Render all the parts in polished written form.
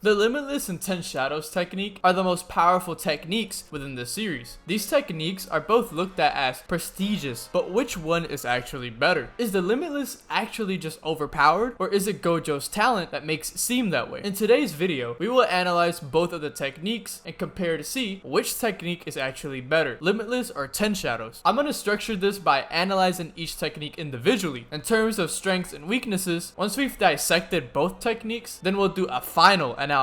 The Limitless and 10 Shadows technique are the most powerful techniques within the series. These techniques are both looked at as prestigious, but which one is actually better? Is the Limitless actually just overpowered, or is it Gojo's talent that makes it seem that way? In today's video, we will analyze both of the techniques and compare to see which technique is actually better, Limitless or 10 Shadows. I'm going to structure this by analyzing each technique individually in terms of strengths and weaknesses. Once we've dissected both techniques, then we'll do a final analysis,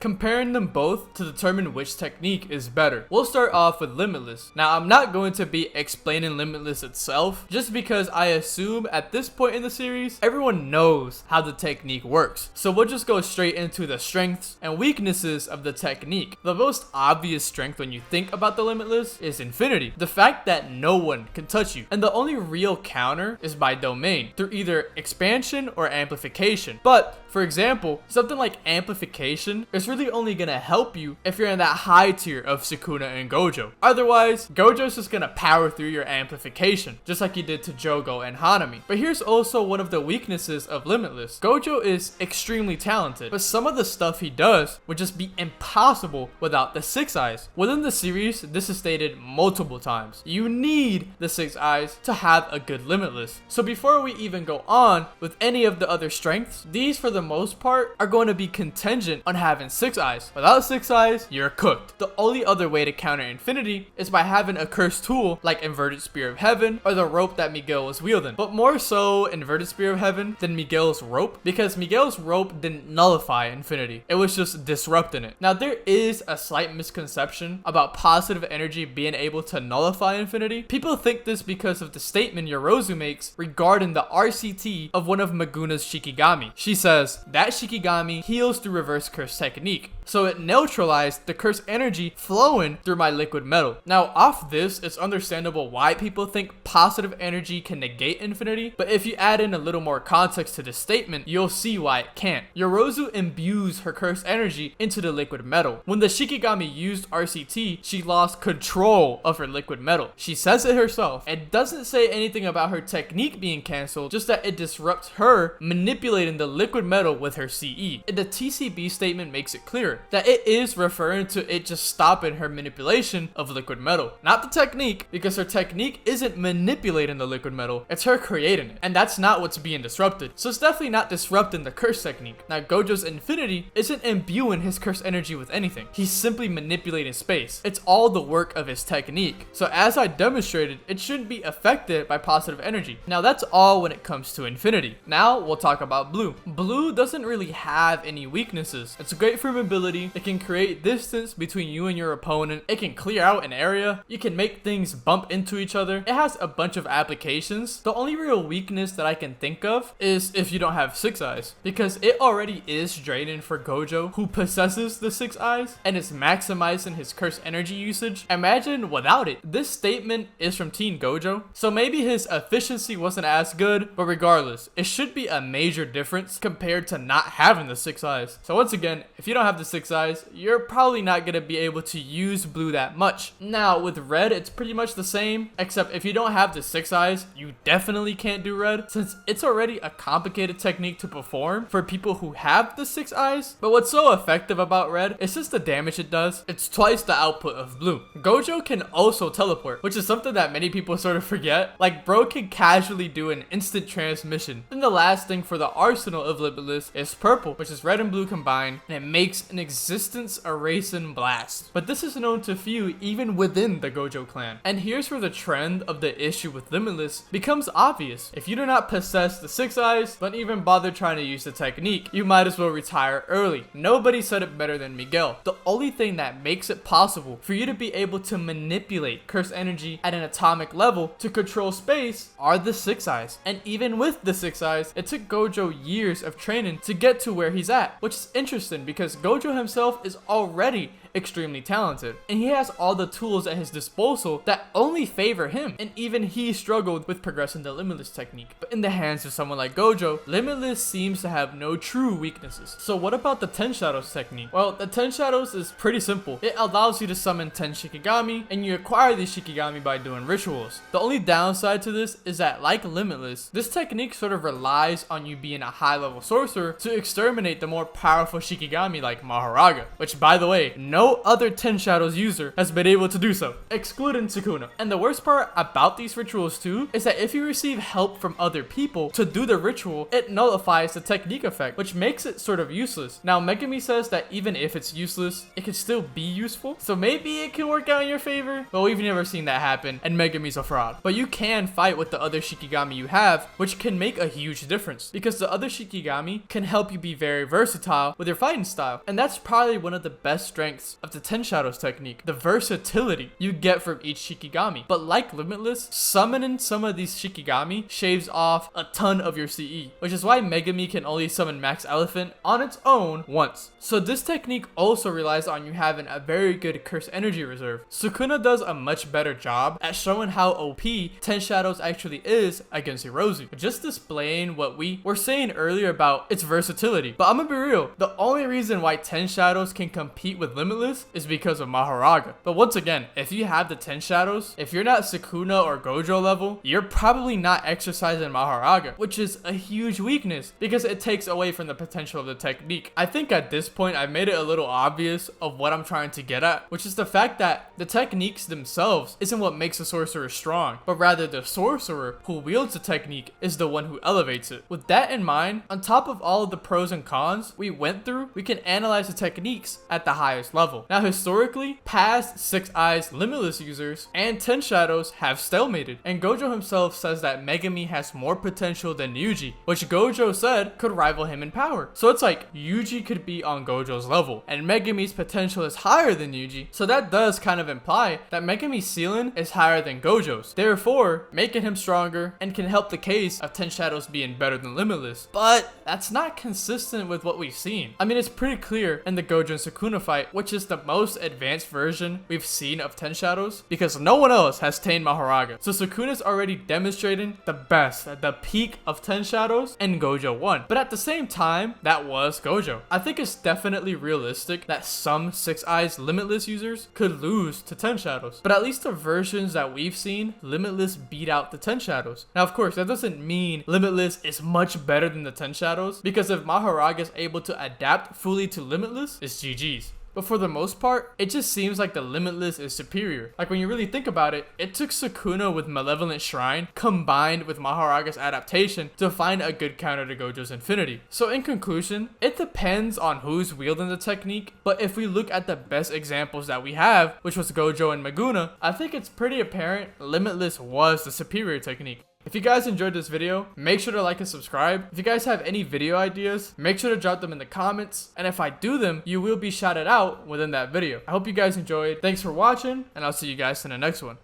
comparing them both to determine which technique is better. We'll start off with Limitless. Now, I'm not going to be explaining Limitless itself, just because I assume at this point in the series, everyone knows how the technique works. So we'll just go straight into the strengths and weaknesses of the technique. The most obvious strength when you think about the Limitless is infinity. The fact that no one can touch you. And the only real counter is by domain, through either expansion or amplification. But for example, something like amplification is really only gonna help you if you're in that high tier of Sukuna and Gojo. Otherwise, Gojo's just gonna power through your amplification, just like he did to Jogo and Hanami. But here's also one of the weaknesses of Limitless. Gojo is extremely talented, but some of the stuff he does would just be impossible without the 6 eyes. Within the series, this is stated multiple times. You need the 6 eyes to have a good Limitless. So before we even go on with any of the other strengths, these for the most part are going to be contingent on having 6 eyes. Without 6 eyes, you're cooked. The only other way to counter infinity is by having a cursed tool like Inverted Spear of Heaven or the rope that Miguel was wielding. But more so Inverted Spear of Heaven than Miguel's rope, because Miguel's rope didn't nullify infinity. It was just disrupting it. Now, there is a slight misconception about positive energy being able to nullify infinity. People think this because of the statement Yorozu makes regarding the RCT of one of Maguna's Shikigami. She says, that Shikigami heals through reverse curse technique, so it neutralized the curse energy flowing through my liquid metal. Now, off this, it's understandable why people think positive energy can negate infinity, but if you add in a little more context to this statement, you'll see why it can't. Yorozu imbues her curse energy into the liquid metal. When the Shikigami used RCT, she lost control of her liquid metal. She says it herself. It doesn't say anything about her technique being cancelled, just that it disrupts her manipulating the liquid metal with her CE. And the TCB statement makes it clear that it is referring to it just stopping her manipulation of liquid metal, not the technique, because her technique isn't manipulating the liquid metal, it's her creating it, and that's not what's being disrupted. So it's definitely not disrupting the curse technique. Now, Gojo's infinity isn't imbuing his curse energy with anything, he's simply manipulating space. It's all the work of his technique. So as I demonstrated, it shouldn't be affected by positive energy. Now, that's all when it comes to infinity. Now we'll talk about blue. Blue doesn't really have any weaknesses. It's great for mobility. It can create distance between you and your opponent. It can clear out an area. You can make things bump into each other. It has a bunch of applications. The only real weakness that I can think of is if you don't have 6 eyes, because it already is draining for Gojo, who possesses the 6 eyes and is maximizing his curse energy usage. Imagine without it. This statement is from Teen Gojo, so maybe his efficiency wasn't as good, but regardless, it should be a major difference compared to not having the 6 eyes. So once again, if you don't have the 6 eyes, you're probably not going to be able to use blue that much. Now with red, it's pretty much the same, except if you don't have the 6 eyes, you definitely can't do red, since it's already a complicated technique to perform for people who have the 6 eyes. But what's so effective about red is just the damage it does. It's twice the output of blue. Gojo can also teleport, which is something that many people sort of forget. Like, bro can casually do an instant transmission. Then the last thing for the arsenal of Limitless is purple, which is red and blue combined, and it makes an existence erasing blast. But this is known to few even within the Gojo clan. And here's where the trend of the issue with Limitless becomes obvious. If you do not possess the 6 eyes, don't even bother trying to use the technique. You might as well retire early. Nobody said it better than Miguel. The only thing that makes it possible for you to be able to manipulate curse energy at an atomic level to control space are the 6 eyes. And even with the 6 eyes, it took Gojo years of training to get to where he's at, which is interesting because Gojo himself is already extremely talented, and he has all the tools at his disposal that only favor him, and even he struggled with progressing the Limitless technique. But in the hands of someone like Gojo, Limitless seems to have no true weaknesses. So what about the 10 Shadows technique? Well, the 10 Shadows is pretty simple. It allows you to summon 10 Shikigami, and you acquire these Shikigami by doing rituals. The only downside to this is that, like Limitless, this technique sort of relies on you being a high level sorcerer sorcerer to exterminate the more powerful Shikigami like Maharaga, which by the way, no other 10 Shadows user has been able to do so, excluding Sukuna. And the worst part about these rituals too is that if you receive help from other people to do the ritual, it nullifies the technique effect, which makes it sort of useless. Now Megami says that even if it's useless, it can still be useful, so maybe it can work out in your favor, but we've never seen that happen, and Megami's a fraud. But you can fight with the other Shikigami you have, which can make a huge difference, because the other Shikigami can help you be very versatile with your fighting style, and that's probably one of the best strengths of the 10 Shadows technique, the versatility you get from each Shikigami. But like Limitless, summoning some of these Shikigami shaves off a ton of your CE, which is why Megami can only summon Max Elephant on its own once. So this technique also relies on you having a very good curse energy reserve. Sukuna does a much better job at showing how OP 10 Shadows actually is against Hirozu, just displaying what we were saying earlier about its versatility. But I'm gonna be real, the only reason why 10 Shadows can compete with Limitless is because of Maharaga. But once again, if you have the 10 Shadows, if you're not Sukuna or Gojo level, you're probably not exercising Maharaga, which is a huge weakness because it takes away from the potential of the technique. I think at this point I've made it a little obvious of what I'm trying to get at, which is the fact that the techniques themselves isn't what makes a sorcerer strong, but rather the sorcerer who wields the technique is the one who elevates it. With that in mind, on top of all of the pros and cons we went through, we can analyze the techniques at the highest level. Now historically, past 6 Eyes Limitless users and 10 Shadows have stalemated, and Gojo himself says that Megami has more potential than Yuji, which Gojo said could rival him in power. So it's like Yuji could be on Gojo's level, and Megami's potential is higher than Yuji, so that does kind of imply that Megami's ceiling is higher than Gojo's, therefore making him stronger and can help the case of 10 Shadows being better than Limitless. But that's not consistent with what we've seen. I mean, it's pretty clear in the Gojo and Sukuna fight, which is the most advanced version we've seen of 10 Shadows, because no one else has tamed Maharaga. So Sukuna's already demonstrating the best at the peak of 10 Shadows, and Gojo won. But at the same time, that was Gojo. I think it's definitely realistic that some 6 Eyes Limitless users could lose to 10 Shadows, but at least the versions that we've seen, Limitless beat out the 10 Shadows. Now of course, that doesn't mean Limitless is much better than the 10 Shadows, because if Maharaga is able to adapt fully to Limitless, it's GG's. But for the most part, it just seems like the Limitless is superior. Like when you really think about it, it took Sukuna with Malevolent Shrine combined with Maharaga's adaptation to find a good counter to Gojo's Infinity. So in conclusion, it depends on who's wielding the technique, but if we look at the best examples that we have, which was Gojo and Maguna, I think it's pretty apparent Limitless was the superior technique. If you guys enjoyed this video, make sure to like and subscribe. If you guys have any video ideas, make sure to drop them in the comments. And if I do them, you will be shouted out within that video. I hope you guys enjoyed. Thanks for watching, and I'll see you guys in the next one.